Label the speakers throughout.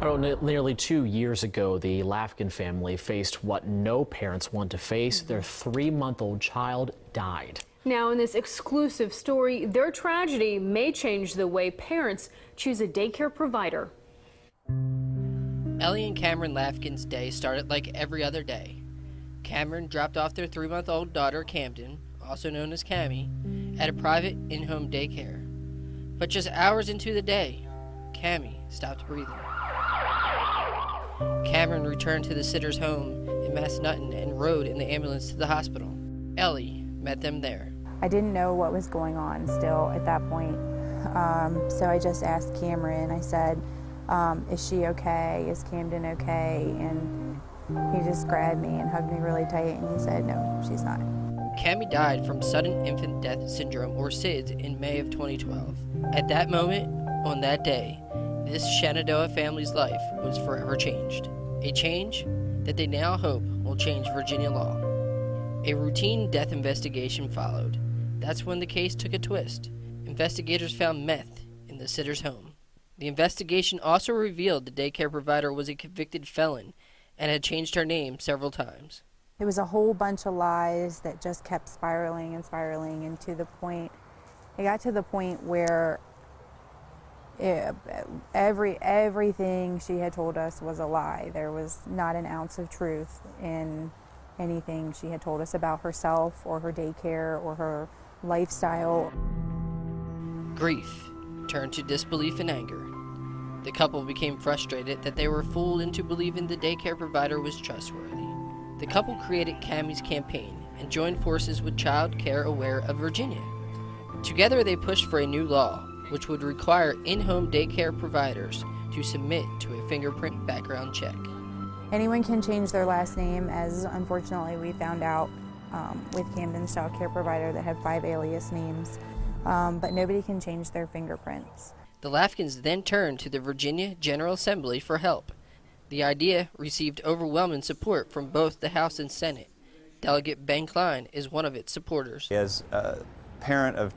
Speaker 1: Well, nearly 2 years ago, the Lafkin family faced what no parents want to face. Their 3-month-old child died.
Speaker 2: Now, in this exclusive story, their tragedy may change the way parents choose a daycare provider.
Speaker 3: Ellie and Cameron Lafkin's day started like every other day. Cameron dropped off their 3-month-old daughter, Camden, also known as Cami, at a private in-home daycare. But just hours into the day, Cami stopped breathing. Cameron returned to the sitter's home in Massanutten and rode in the ambulance to the hospital. Ellie met them there.
Speaker 4: I didn't know what was going on still at that point, so I just asked Cameron. I said, is she okay? Is Camden okay? And he just grabbed me and hugged me really tight, and he said, no, she's not.
Speaker 3: Cami died from sudden infant death syndrome, or SIDS, in May of 2012. At that moment, on that day, this Shenandoah family's life was forever changed. A change that they now hope will change Virginia law. A routine death investigation followed. That's when the case took a twist. Investigators found meth in the sitter's home. The investigation also revealed the daycare provider was a convicted felon and had changed her name several times.
Speaker 4: It was a whole bunch of lies that just kept spiraling and spiraling, and it got to the point where everything she had told us was a lie. There was not an ounce of truth in anything she had told us about herself or her daycare or her lifestyle.
Speaker 3: Grief turned to disbelief and anger. The couple became frustrated that they were fooled into believing the daycare provider was trustworthy. The couple created Cami's campaign and joined forces with Child Care Aware of Virginia. Together they pushed for a new law which would require in-home daycare providers to submit to a fingerprint background check.
Speaker 4: Anyone can change their last name, as unfortunately we found out with Camden's child care provider that had 5 alias names, but nobody can change their fingerprints.
Speaker 3: The Lafkins then turned to the Virginia General Assembly for help. The idea received overwhelming support from both the House and Senate. Delegate Ben Klein is one of its supporters.
Speaker 5: As a parent of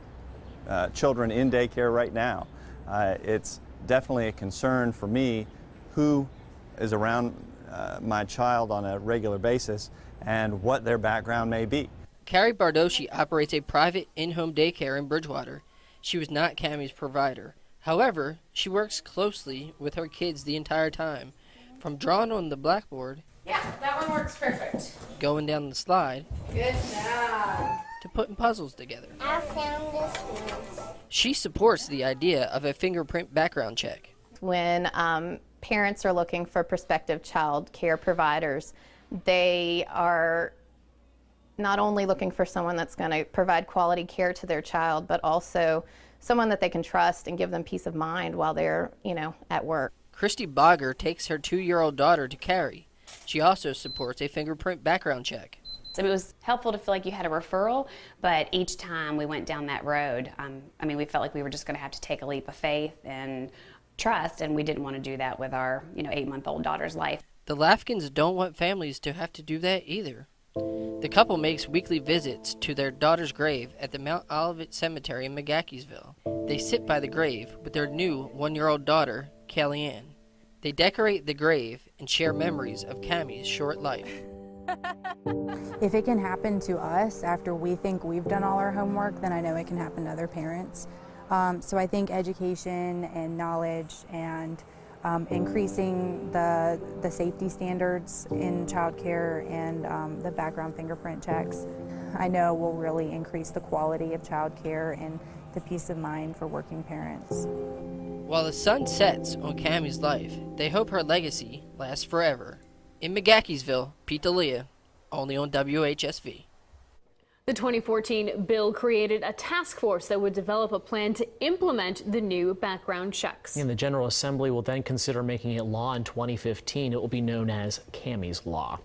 Speaker 5: children in daycare right now, it's definitely a concern for me who is around my child on a regular basis and what their background may be.
Speaker 3: Carrie Bardoshi operates a private in-home daycare in Bridgewater. She was not Cami's provider. However, she works closely with her kids the entire time, from drawing on the blackboard,
Speaker 6: yeah, that one works perfect,
Speaker 3: going down the slide,
Speaker 6: good job,
Speaker 3: to putting puzzles together.
Speaker 7: I found this one.
Speaker 3: She supports the idea of a fingerprint background check.
Speaker 8: When parents are looking for prospective child care providers, they are not only looking for someone that's going to provide quality care to their child, but also someone that they can trust and give them peace of mind while they're, at work.
Speaker 3: Christy Bogger takes her 2-year-old daughter to Carrie. She also supports a fingerprint background check.
Speaker 9: So it was helpful to feel like you had a referral, but each time we went down that road, we felt like we were just going to have to take a leap of faith and trust, and we didn't want to do that with our 8-month-old daughter's life.
Speaker 3: The Lafkins don't want families to have to do that either. The couple makes weekly visits to their daughter's grave at the Mount Olivet Cemetery in McGaheysville. They sit by the grave with their new 1-year-old daughter, Kellyanne. They decorate the grave and share memories of Cami's short life.
Speaker 4: If it can happen to us after we think we've done all our homework, then I know it can happen to other parents. So I think education and knowledge and increasing the safety standards in childcare and the background fingerprint checks, I know will really increase the quality of childcare and the peace of mind for working parents.
Speaker 3: While the sun sets on Cami's life, they hope her legacy lasts forever. In McGaheysville, Pete D'Elia, only on WHSV.
Speaker 2: The 2014 bill created a task force that would develop a plan to implement the new background checks.
Speaker 1: And the General Assembly will then consider making it law in 2015. It will be known as Cami's Law.